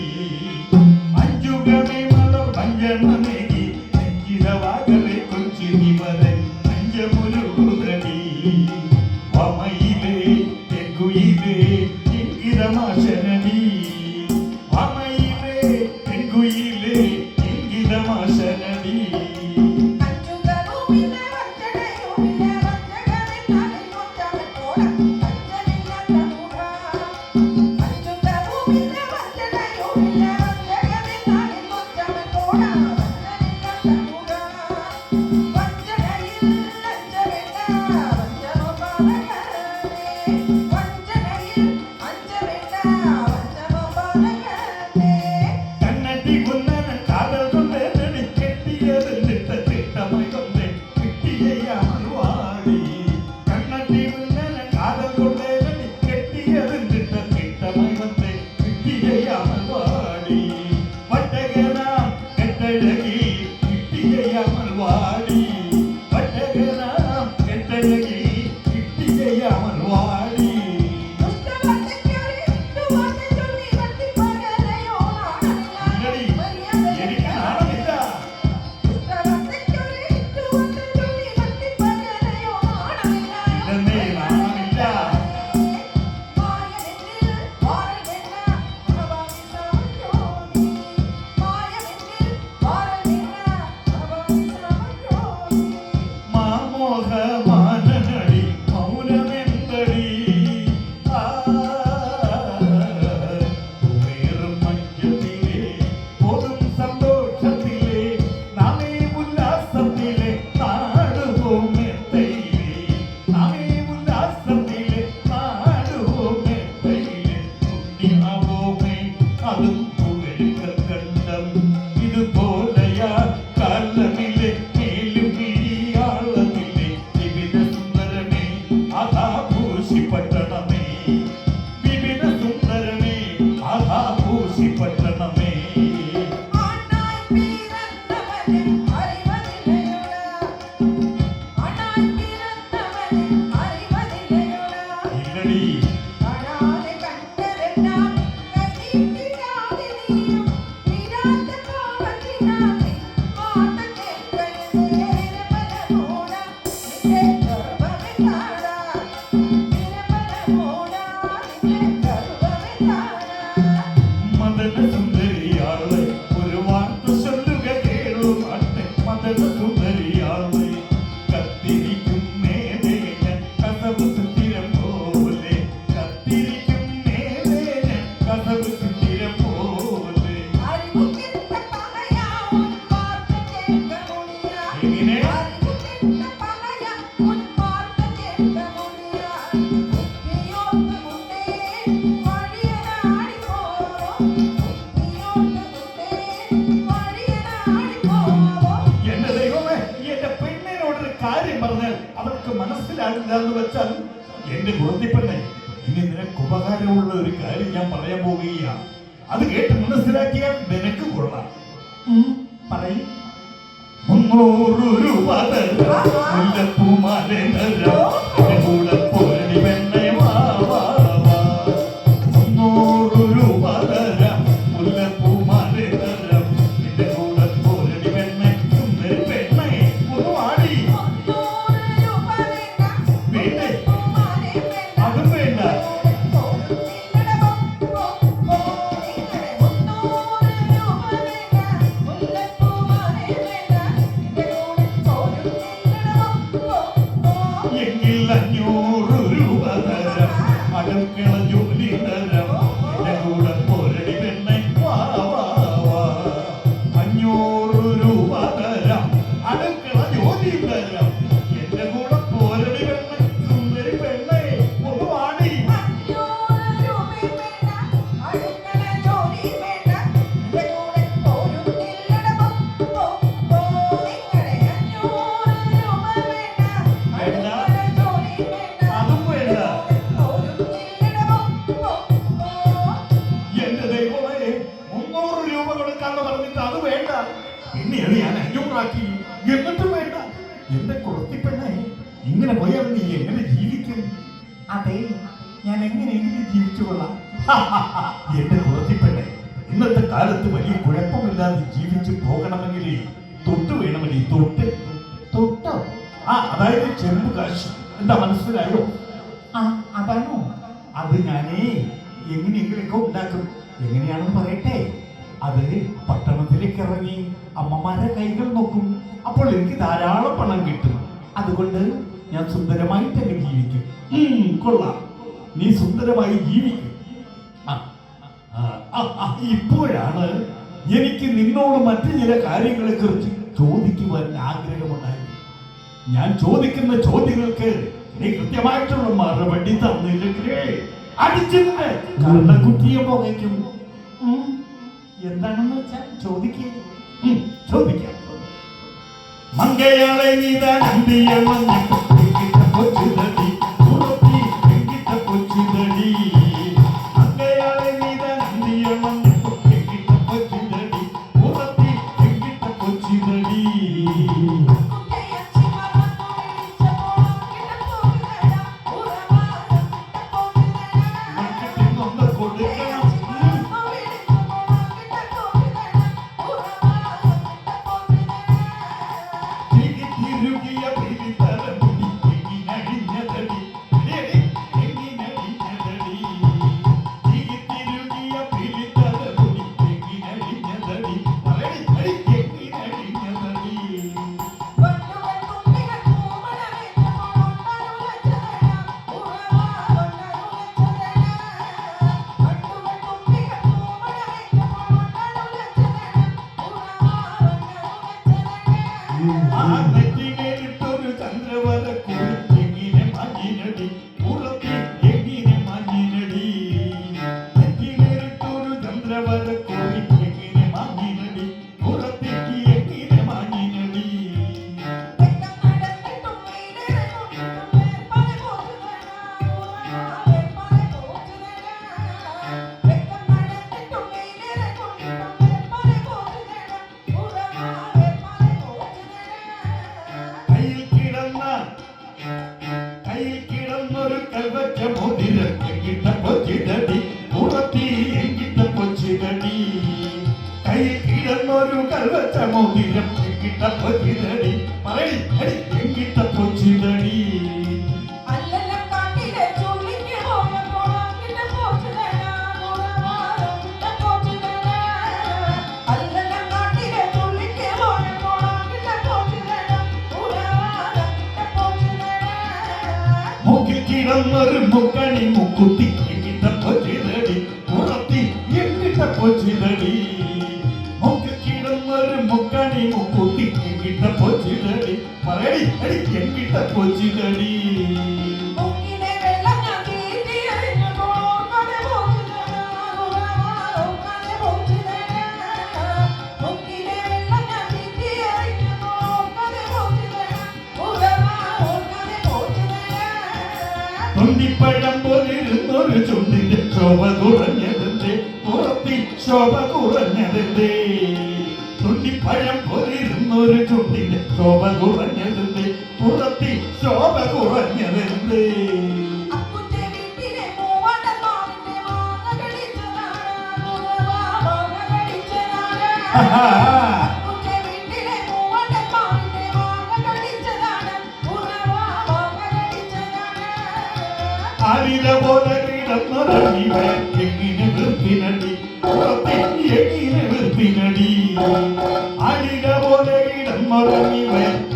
അഞ്ചുകമേ മലർ പഞ്ചമനേകി നെഞ്ചിത വാകരെ കൊഞ്ചിതി വരെ നെഞ്ചമൊരു കുതടി വമയിലേ തെങ്കുയിലേ ഇംഗിതമാശനടി വമയിലേ തെങ്കുയിലേ ഇംഗിതമാശനടി മനസ്സിലാകില്ലെന്ന് വെച്ചാൽ എന്റെ ഗുണത്തിപ്പെണ്ണെ ഇനി നിനക്ക് ഉപകാരമുള്ള ഒരു കാര്യം ഞാൻ പറയാൻ പോവുകയാണ്. അത് കേട്ട് മനസ്സിലാക്കിയാൽ നിനക്ക് കൊള്ളാം. പറയും 300 രൂപ മുല്ലപ്പൂമാലെ കൂടെ പോരടി പെണ്ണെ വാ വാ വാ 300 രൂപ തരാം മുല്ലപ്പൂമാലെ തരാം എന്റെ കൂടെ പോരടി പെണ്ണെ സുന്ദരി പെണ്ണെ ഒന്ന് വാടി വേണ്ടേ അതും വേണ്ട എങ്കിൽ 500 രൂപ തരാം അടുക്കള ജോലി തരാം എന്റെ കൂടെ പോരടി പെണ്ണെ വാ വാ വാ 500 രൂപ തരാം അടുക്കള ജോലി തരാം എന്റെ കൂടെ പോരടി പെണ്ണെ സുന്ദരി പെണ്ണെ ഒന്ന് വാടി അതും വേണ്ട എന്റെ ദൈവമേ 300 രൂപ കൊടുക്കാന്ന് പറഞ്ഞിട്ട് അത് വേണ്ട പിന്നെയാണ് ഞാൻ 500 ആക്കി എന്നിട്ടും വേണ്ട എന്റെ കുറത്തി പെണ്ണെ ഇങ്ങനെ പോയാൽ നീ എങ്ങനെ ജീവിക്കും? അതെ ഞാൻ എങ്ങനെയെങ്കിലും ജീവിച്ചു കൊള്ളാം. എന്റെ കുറച്ചിപ്പന്നെ, ഇന്നത്തെ കാലത്ത് വലിയ കുഴപ്പമില്ലാതെ ജീവിച്ചു പോകണമെങ്കിൽ തൊട്ട് വേണമെങ്കിൽ തൊട്ട്. തൊട്ടോ? അതായത് ചെമ്പ് കാശ്. എന്താ മനസ്സിലായോ? ആ, അതാണോ? അത് ഞാനേ എങ്ങനെയെങ്കിലൊക്കെ ഉണ്ടാക്കും. എങ്ങനെയാണെന്ന് പറയട്ടെ. അത് പട്ടണത്തിലേക്ക് ഇറങ്ങി അമ്മമാരെ കൈകൾ നോക്കും. അപ്പോൾ എനിക്ക് ധാരാളം പണം കിട്ടും. അതുകൊണ്ട് ഞാൻ സുന്ദരമായി തന്നെ ജീവിക്കും. കൊള്ളാം, നീ സുന്ദരമായി ജീവിക്കും. ഇപ്പോഴാണ് എനിക്ക് നിന്നോട് മറ്റു ചില കാര്യങ്ങളെ കുറിച്ച് ചോദിക്കുവാൻ ആഗ്രഹമുണ്ടായത്. ഞാൻ ചോദിക്കുന്ന ചോദ്യങ്ങൾക്ക് നീ കൃത്യമായിട്ടുള്ള മറുപടി തന്നില്ലേ അടിച്ചിട്ട് കണ്ണക്കുറ്റിയെ പുകയ്ക്കും. എന്താണെന്ന് വെച്ചാൽ ചോദിക്കുക. ചോദിക്കാം. മങ്കയാളെ നീതാ നന്ദിയെന്ന് കൊച്ചുതടി ഉറപ്പി എങ്കിട്ട കൊച്ചുതടി. മങ്കയാളെ നീതാ നന്ദിയെന്ന് കൊച്ചുതടി ഉറപ്പി എങ്കിട്ട കൊച്ചുതടി. നെറ്റിനേരിട്ടൊരു ചന്ദ്രവര എങ്ങനെ മഞ്ഞിനടി ഉറപ്പി എങ്ങനെ മഞ്ഞിനടി. നെറ്റിനേരിട്ടൊരു ചന്ദ്രവര എങ്ങനെ മഞ്ഞിനടി ഉറപ്പി എങ്ങനെ മഞ്ഞിനടി. കയ്യിൽ കിടന്നൊരു കൽവച്ച മോതിരം എങ്കിട്ട പൊച്ചിതടി ഉറത്തി എങ്കിട്ട പൊച്ചിതടി. കയ്യിൽ കിടന്നൊരു കൽവച്ച മോതിരം എങ്കിട്ട പൊച്ചിതടി പറയടി അടി എങ്കിട്ട പൊച്ചിതടി. മൂക്കിൽ കിടന്നൊരു മുക്കണി മുക്കുത്തി എങ്കിട്ട പൊച്ചിതടി ഉറത്തി എങ്കിട്ട പൊച്ചിതടി. മൂക്കിൽ കിടന്നൊരു മുക്കണി മുക്കുത്തി എങ്കിട്ട പൊച്ചിതടി പറയടി അടി എങ്കിട്ട പൊച്ചിതടി. തൊണ്ടിപ്പഴം പോലിരുന്നൊരു ചുണ്ടിന്റെ ശോഭ കുറഞ്ഞതിന്റെ പുറത്തി ശോഭ കുറഞ്ഞതിന്റെ. തൊണ്ടിപ്പഴം പോലിരുന്നൊരു ചുണ്ടിന്റെ ശോഭ കുറഞ്ഞതിന്റെ പുറത്തി ശോഭ കുറഞ്ഞതിന്റെ. അരില പോലെ കിടന്നൊരടി എങ്ങനെ വൃത്തിനടി പുറത്തി എങ്ങനെ വൃത്തിനടി. അരില പോലെ കിടന്നൊരടി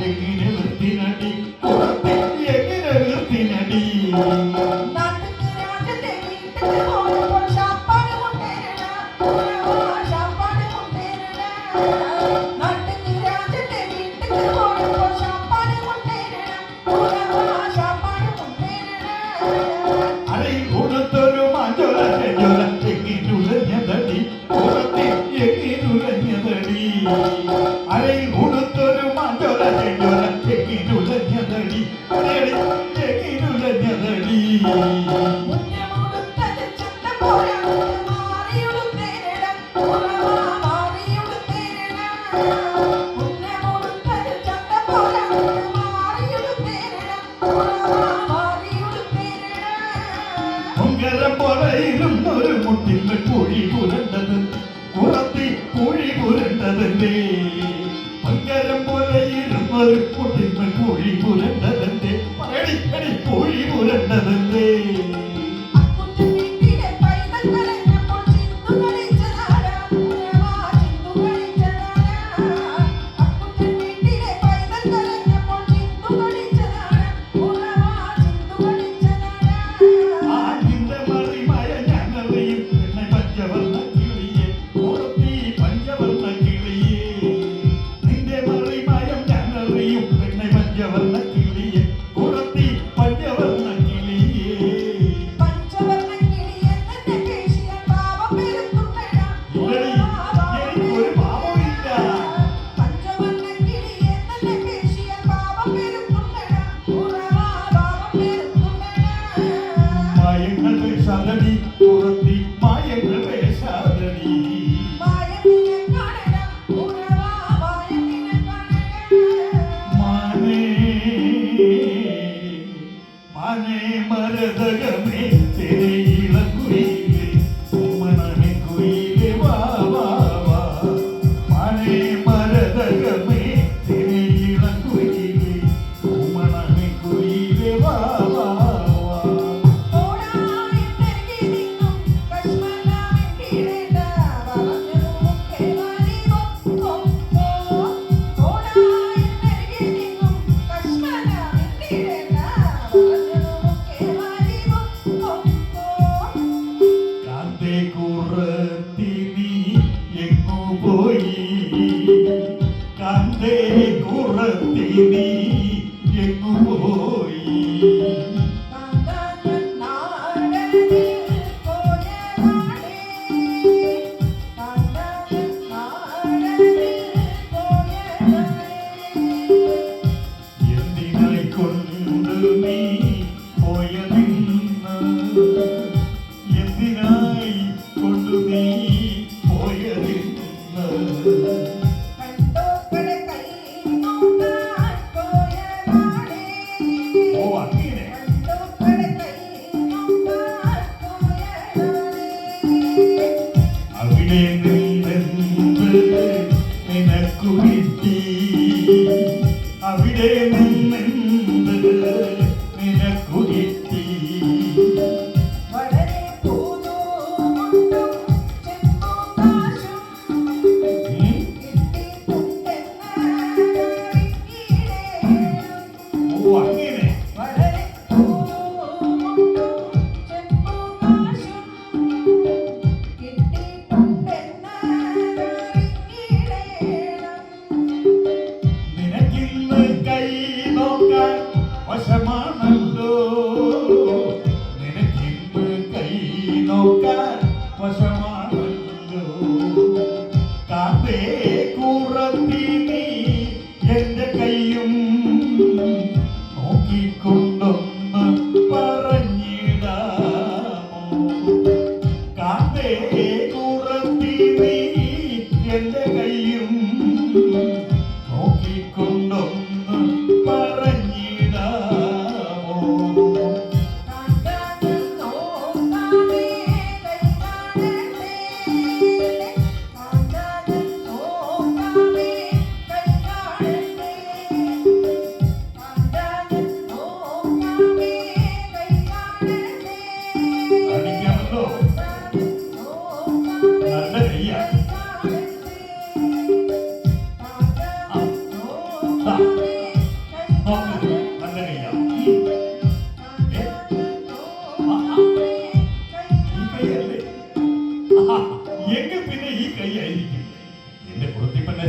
എങ്ങനെ വൃത്തിനടി പുറത്തി എങ്ങനെ വൃത്തിനടി. കൊടുത്തൊരു മാഞ്ചോല എങ്ങിനുലഞ്ഞതടി പുറത്തി എങ്ങിനുലഞ്ഞതടി. അരയിൽ കൊടുത്തൊരു മാഞ്ചോല പൊടിന്മേൽ പൂഴി പുരണ്ടത് കുറത്തി പൂഴി പുരണ്ടതിന്റെ പങ്കരം പോലെ ഇരുന്നൊരു പൊടിന്മേൽ പൂഴി പുരണ്ടതിന്റെ പറയടി പൂഴി പുരണ്ടതിന്റെ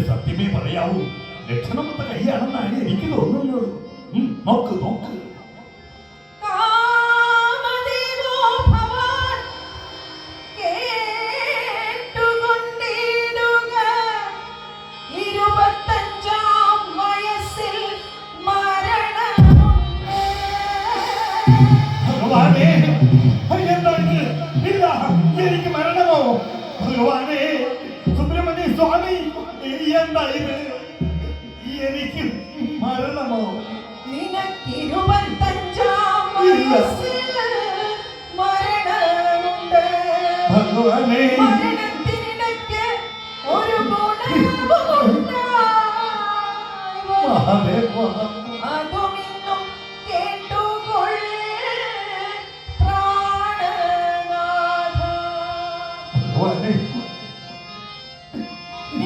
സത്യമേ പറയാവൂ, ലക്ഷണമൊത്ത കൈയാണെന്നാണ് എനിക്ക് തോന്നുന്നത്. നോക്ക് നോക്ക്. എനിക്ക് മരണമോ ഭഗവാനെ? സുബ്രഹ്മണ്യ സ്വാമി, എന്താ ഇത്? എനിക്ക് മരണമോ? ഭഗവാനേ മരണത്തിനിടയ്ക്ക് ഒരു ഗുണവുമുണ്ടായി വരും. മഹാദേവാ അതുമിന്നും കേട്ടുകൊൾ പ്രാണനാഥ. ഭഗവാനേ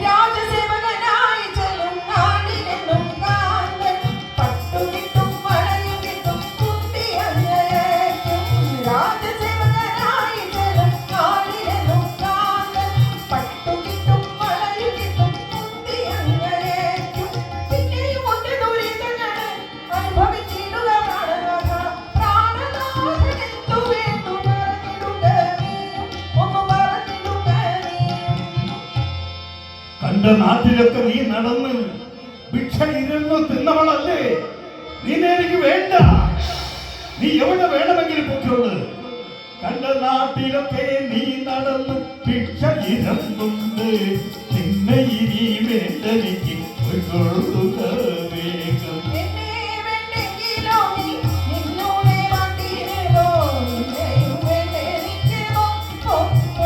രാജസേവകനായി ചെല്ലും നാടിനെന്നും കാന്തൻ പട്ടുകിട്ടും വളയും കിട്ടും കുത്തിയങ്ങയേക്കും. രാജസേവകനായി ചെല്ലും നാടിനെന്നും കാന്തൻ പട്ടുകിട്ടും വളയും കിട്ടും കുത്തിയങ്ങയേക്കും. പിന്നെയും ഒറ്റ ദുരിതങ്ങൾ അനുഭവിച്ചിടുക പ്രാണനാഥ. പ്രാണനാഥനെന്തു വേണ്ടു പറഞ്ഞിടുക നീയും, ഒന്ന് പറഞ്ഞിടുക നീയും. കണ്ട നാട്ടിലൊക്കെ നീ നടന്ന് ഭിക്ഷ ഇരുന്നു തിന്നവളല്ലേ? നിന്നെ എനിക്ക് വേണ്ട. നീ എവിടെ വേണമെങ്കിലും പൊക്കോളൂ. കണ്ട നാട്ടിലൊക്കെ നീ നടന്ന് ഭിക്ഷ ഇരുന്നുണ്ട്. നിന്നെ ഇനി വേണ്ടെനിക്ക് പൊയ്ക്കൊള്ളുക വേഗം. എന്നെ വേണ്ടെങ്കിലോ നീ നിന്നോടെ മാറ്റിയിടോ. നിന്നെയും വേണ്ടെനിക്കോ ഓ.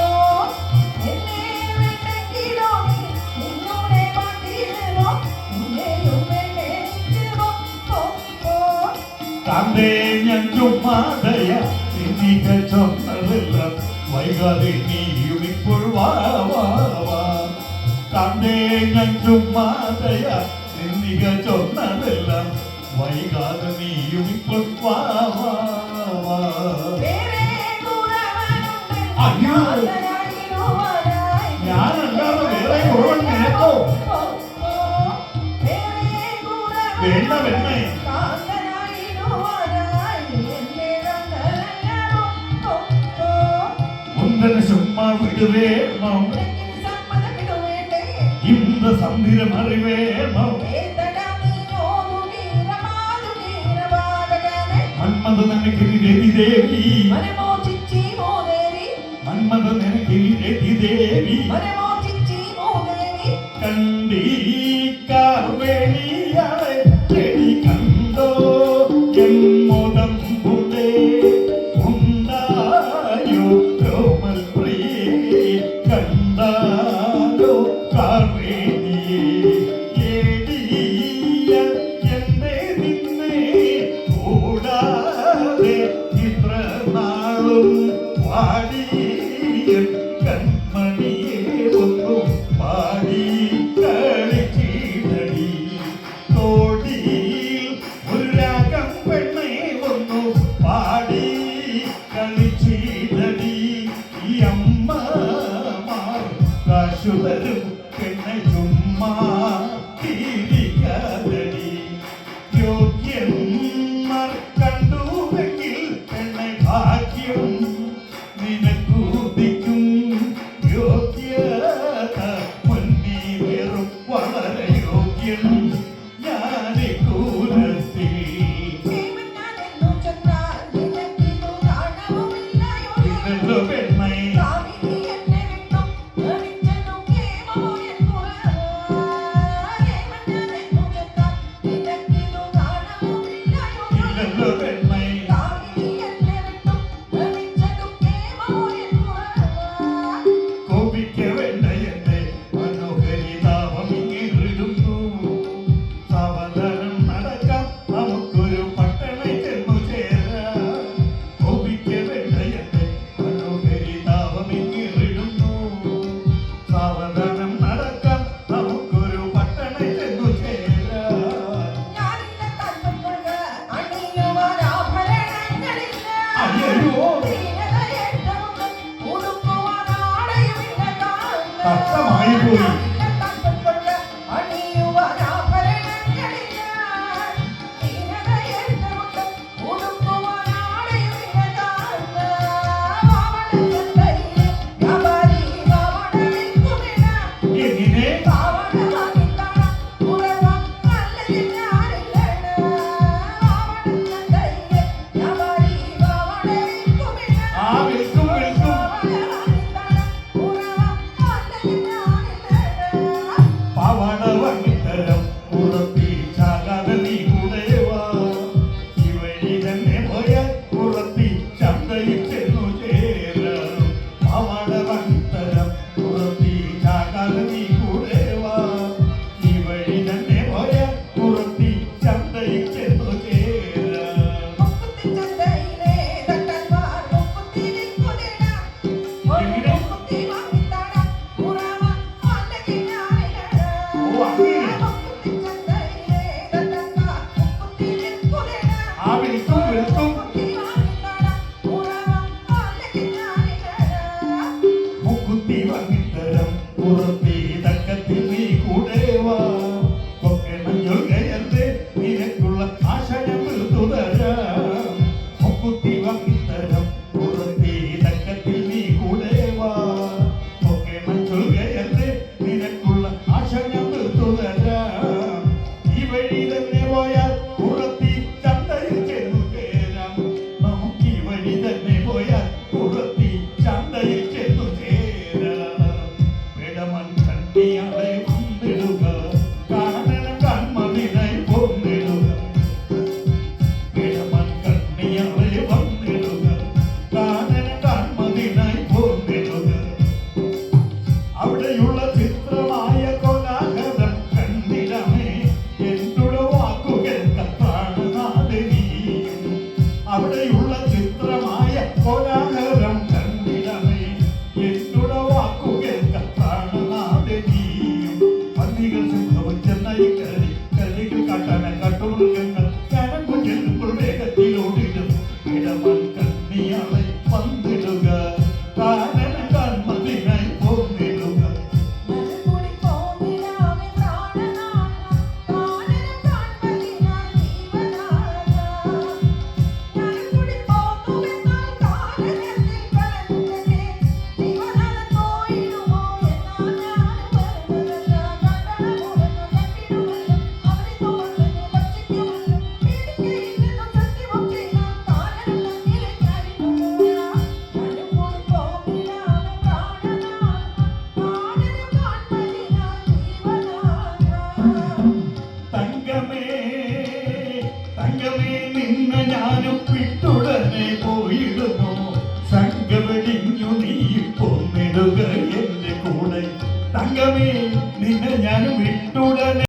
എന്നെ വേണ്ടെങ്കിലോ നീ നിന്നോടെ മാറ്റിയിടോ. നിന്നെയും വേണ്ടെനിക്കോ ഓ. കാന്തേ ഞാൻ ചുമ്മാതയ നിന്നിക ചൊന്നതെല്ലാം വൈകാതെ നീയും ഇപ്പോൾ വാ വാ വാ. കാന്തേ ഞാൻ ചുമ്മാതയ നിന്നിക ചൊന്നതെല്ലാം വൈകാതെ നീയും ഇപ്പോൾ വാ വാ വാ. വേറെ കുറവനുണ്ട് അയ്യോ. കാന്തനായിടുവാനായി. ഞാനല്ലാതെ വേറെ കുറവൻ നിനക്കോ? വേറെ കുറവനുണ്ട് വേണ്ട പെണ്ണേ. കാന്തനായിടുവാനായി എന്നെ കണ്ടനല്ലോ. മുന്തനെ ചുമ്മാ വിടുവേണോ? ഉനക്കിനി സമ്മതമിടുവേണ്ടേ. ഇന്ത സന്ധിരം അറിവേണോ? മന്മഥ നിനക്കിനി രതി ദേവി. മന്മഥ നിനക്കിനി രതി ദേവി. കണ്ടീ കാർവേണിയാളെ ചെടി കണ്ടോ എമ്മോദം പുടേ ഉണ്ടായോ രോമൽ പ്രിയേ കണ്ടാലോ കാർവേണിയേ ഏടിയ എന്നെ നിന്നെ കൂടാതെ ഇത്ര നാളും വാടിയ കൺമണിയെ ഒന്നു പാടി കളിച്ചിടടി തോടിയിൽ ഒരു രാഗം പെണ്ണെ ഒന്നു പാടി കളിച്ചിടടി ഈ അമ്മമാർ കാശു തരും പെണ്ണെ ചുമ്മാ തിരികാതടി യോഗ്യന്മാർ കണ്ടുവെങ്കിൽ പെണ്ണെ ഭാഗ്യം നിനക്കുദിക്കും യോഗ്യത മുന്നേറും വളരെ യോഗ്യൻ ഞാനെ കൂലത്തിൽ ഇതല്ലോ പെണ്ണെ ഇതല്ലോ പെണ്ണെ കോപിക്ക വേണ്ട എന്റെ മനോഹരിതാപം ഇങ്ങിടുന്നു സാവധാനം നടക്കാം നമുക്കൊരു പട്ടണത്തിൽ ചെന്നു ചേരാം കോപിക്ക വേണ്ട എന്റെ മനോഹരിതാപം ഇങ്ങിടുന്നു സാവധാനം നടക്കാം നമുക്കൊരു പട്ടണത്തിൽ ചെന്നു ചേരാം അയ്യോ കഷ്ടമായി പോയി എങ്ങനെ ആ വിൽക്കും വിൽക്കും നിന്നെ ഞാനും വിട്ടുടനെ പോയിടുമോ സംഘവെടിഞ്ഞു നീ പൊന്നിടുക എന്റെ കൂടെ തങ്കമേ നിന്നെ ഞാനും വിട്ടുടനെ